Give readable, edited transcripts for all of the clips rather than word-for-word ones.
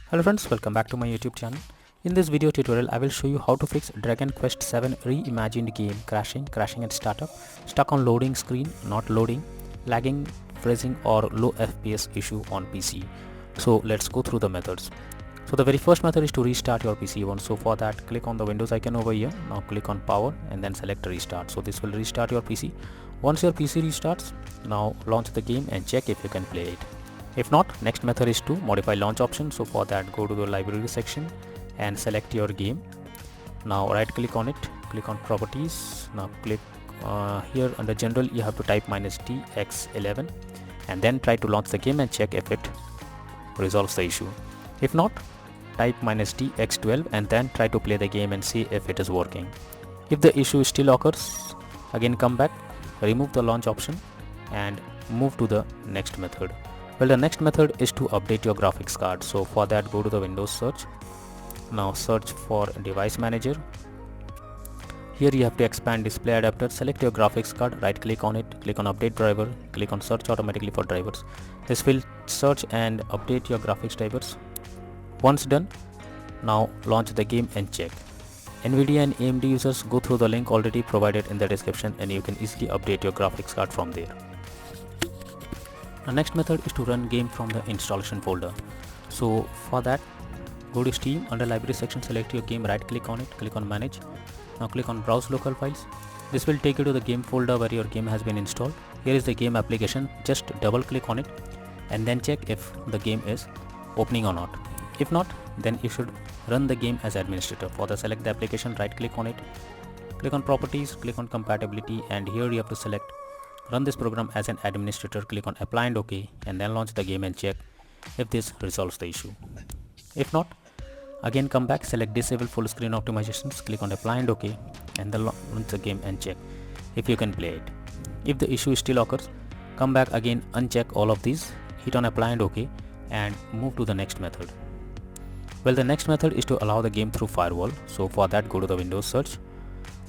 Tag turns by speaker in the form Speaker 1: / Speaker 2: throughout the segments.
Speaker 1: Hello friends, welcome back to my YouTube channel. In this video tutorial, I will show you how to fix Dragon Quest VII Reimagined game crashing at startup, stuck on loading screen, not loading, lagging, freezing or low FPS issue on PC. So let's go through the methods. So the very first method is to restart your PC once. So for that, click on the Windows icon over here. Now click on power and then select restart. So this will restart your PC. Once your PC restarts, now launch the game and check if you can play it. If not, next method is to modify launch option. So for that, go to the library section and select your game. Now right click on it, click on properties. Now click here under general, you have to type -tx11 and then try to launch the game and check if it resolves the issue. If not, type -tx12 and then try to play the game and see if it is working. If the issue still occurs, again come back, remove the launch option and move to the next method. Well, the next method is to update your graphics card. So for that, go to the Windows search. Now search for device manager. Here you have to expand display adapter, select your graphics card, right click on it, click on update driver, click on search automatically for drivers. This will search and update your graphics drivers. Once done, now launch the game and check. Nvidia and AMD users, go through the link already provided in the description and you can easily update your graphics card from there. The next method is to run game from the installation folder. So for that, go to Steam, under library section select your game, right click on it, click on manage. Now click on browse local files. This will take you to the game folder where your game has been installed. Here is the game application, just double click on it and then check if the game is opening or not. If not, then you should run the game as administrator. For the select the application, right click on it, click on properties, click on compatibility and here you have to select run this program as an administrator, click on apply and OK and then launch the game and check if this resolves the issue. If not, again come back, select disable full screen optimizations, click on apply and OK and then launch the game and check if you can play it. If the issue still occurs, come back again, uncheck all of these, hit on apply and OK and move to the next method. Well, the next method is to allow the game through firewall. So for that, go to the Windows search.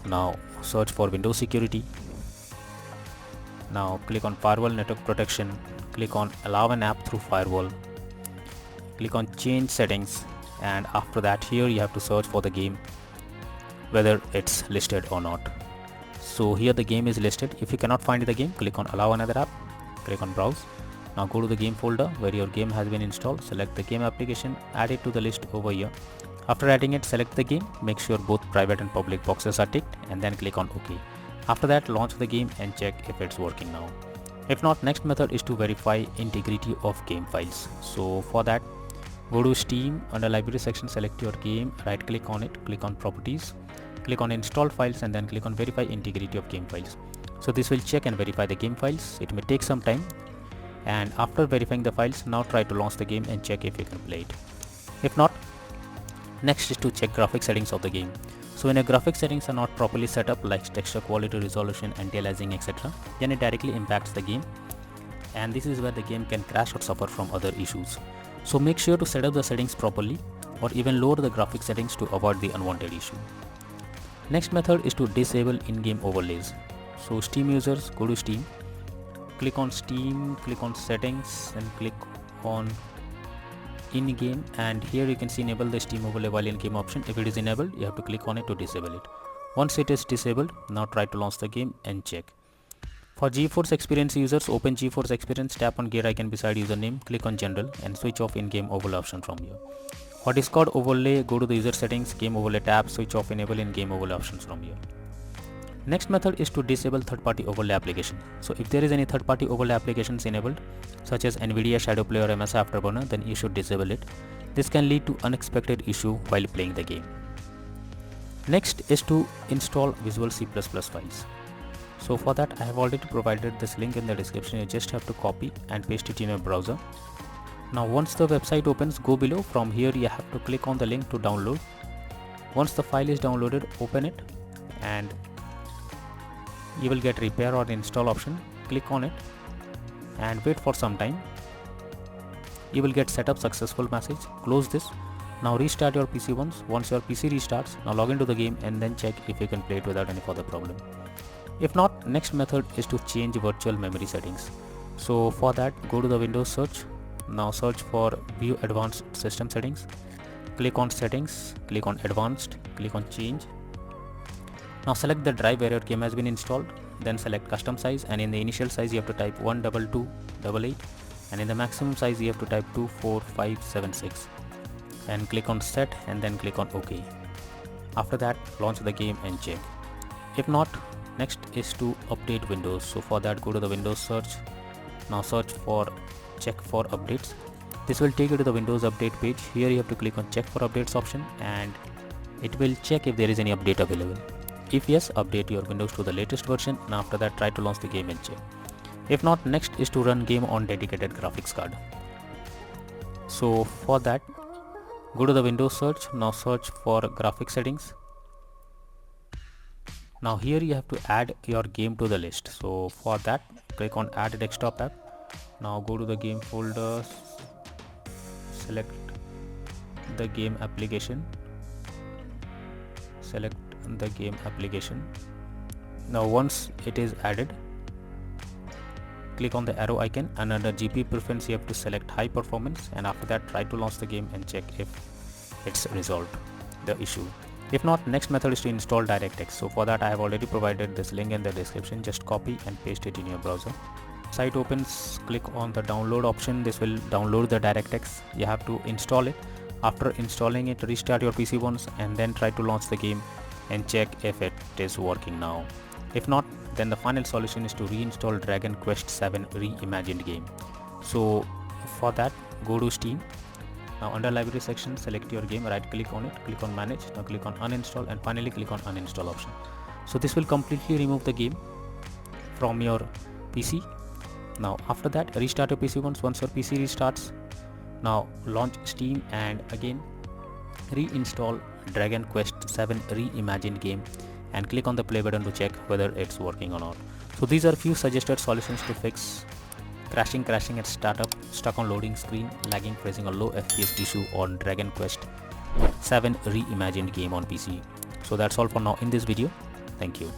Speaker 1: Now search for Windows security. Now click on firewall network protection, click on allow an app through firewall, click on change settings and after that here you have to search for the game whether it's listed or not. So here the game is listed. If you cannot find the game, click on allow another app, click on browse. Now go to the game folder where your game has been installed, select the game application, add it to the list over here. After adding it, select the game, make sure both private and public boxes are ticked and then click on OK. After that, launch the game and check if it's working now. If not, next method is to verify integrity of game files. So for that, go to Steam, under library section select your game, right click on it, click on properties, click on install files and then click on verify integrity of game files. So this will check and verify the game files. It may take some time and after verifying the files, now try to launch the game and check if you can play it. If not, next is to check graphic settings of the game. So when your graphic settings are not properly set up like texture quality, resolution, anti-aliasing, etc., then it directly impacts the game and this is where the game can crash or suffer from other issues. So make sure to set up the settings properly or even lower the graphic settings to avoid the unwanted issue. Next method is to disable in-game overlays. So Steam users, go to Steam, click on Steam, click on settings and click on in-game and here you can see enable the Steam overlay while in-game option. If it is enabled, you have to click on it to disable it. Once it is disabled, now try to launch the game and check. For GeForce Experience users, open GeForce Experience, tap on gear icon beside username, click on general and switch off in-game overlay option from here. For Discord overlay, go to the user settings, game overlay tab, switch off enable in-game overlay options from here. Next method is to disable third-party overlay application. So if there is any third-party overlay applications enabled, such as Nvidia Shadow Play or MS Afterburner, then you should disable it. This can lead to unexpected issue while playing the game. Next is to install Visual C++ files. So for that, I have already provided this link in the description. You just have to copy and paste it in your browser. Now once the website opens, go below. From here you have to click on the link to download. Once the file is downloaded, open it and you will get repair or install option. Click on it and wait for some time. You will get setup successful message. Close this. Now restart your PC once your PC restarts, now log into the game and then check if you can play it without any further problem. If not, next method is to change virtual memory settings. So for that, go to the Windows search, Now search for view advanced system settings. Click on settings, click on advanced, click on change. Now select the drive where your game has been installed, then select custom size, and in the initial size you have to type 12288, and in the maximum size you have to type 24576, and click on set and then click on OK. After that, launch the game and check. If not, next is to update Windows. So for that, go to the Windows search. Now search for check for updates. This will take you to the Windows update page. Here you have to click on check for updates option, and it will check if there is any update available. If yes, update your Windows to the latest version, and after that try to launch the game and check. If not, next is to run game on dedicated graphics card. So for that, go to the Windows search. Now search for graphics settings. Now here you have to add your game to the list. So for that, click on add desktop app. Now go to the game folder, select the game application, select the game application. Now once it is added, click on the arrow icon, and under GPU preference you have to select high performance, and after that try to launch the game and check if it's resolved the issue. If not, next method is to install DirectX. So for that I have already provided this link in the description. Just copy and paste it in your browser. Site opens, click on the download option. This will download the DirectX. You have to install it. After installing it, restart your PC once and then try to launch the game and check if it is working now. If not, then the final solution is to reinstall Dragon Quest VII Reimagined game. So for that, go to Steam. Now under library section, select your game, right click on it, click on manage, now click on uninstall, and finally click on uninstall option. So this will completely remove the game from your PC. Now after that, restart your PC once your PC restarts. Now launch Steam and again reinstall Dragon Quest VII Reimagined game and click on the play button to check whether it's working or not. So these are few suggested solutions to fix crashing at startup, stuck on loading screen, lagging, facing a low FPS issue on Dragon Quest VII Reimagined game on PC. So that's all for now in this video. Thank you.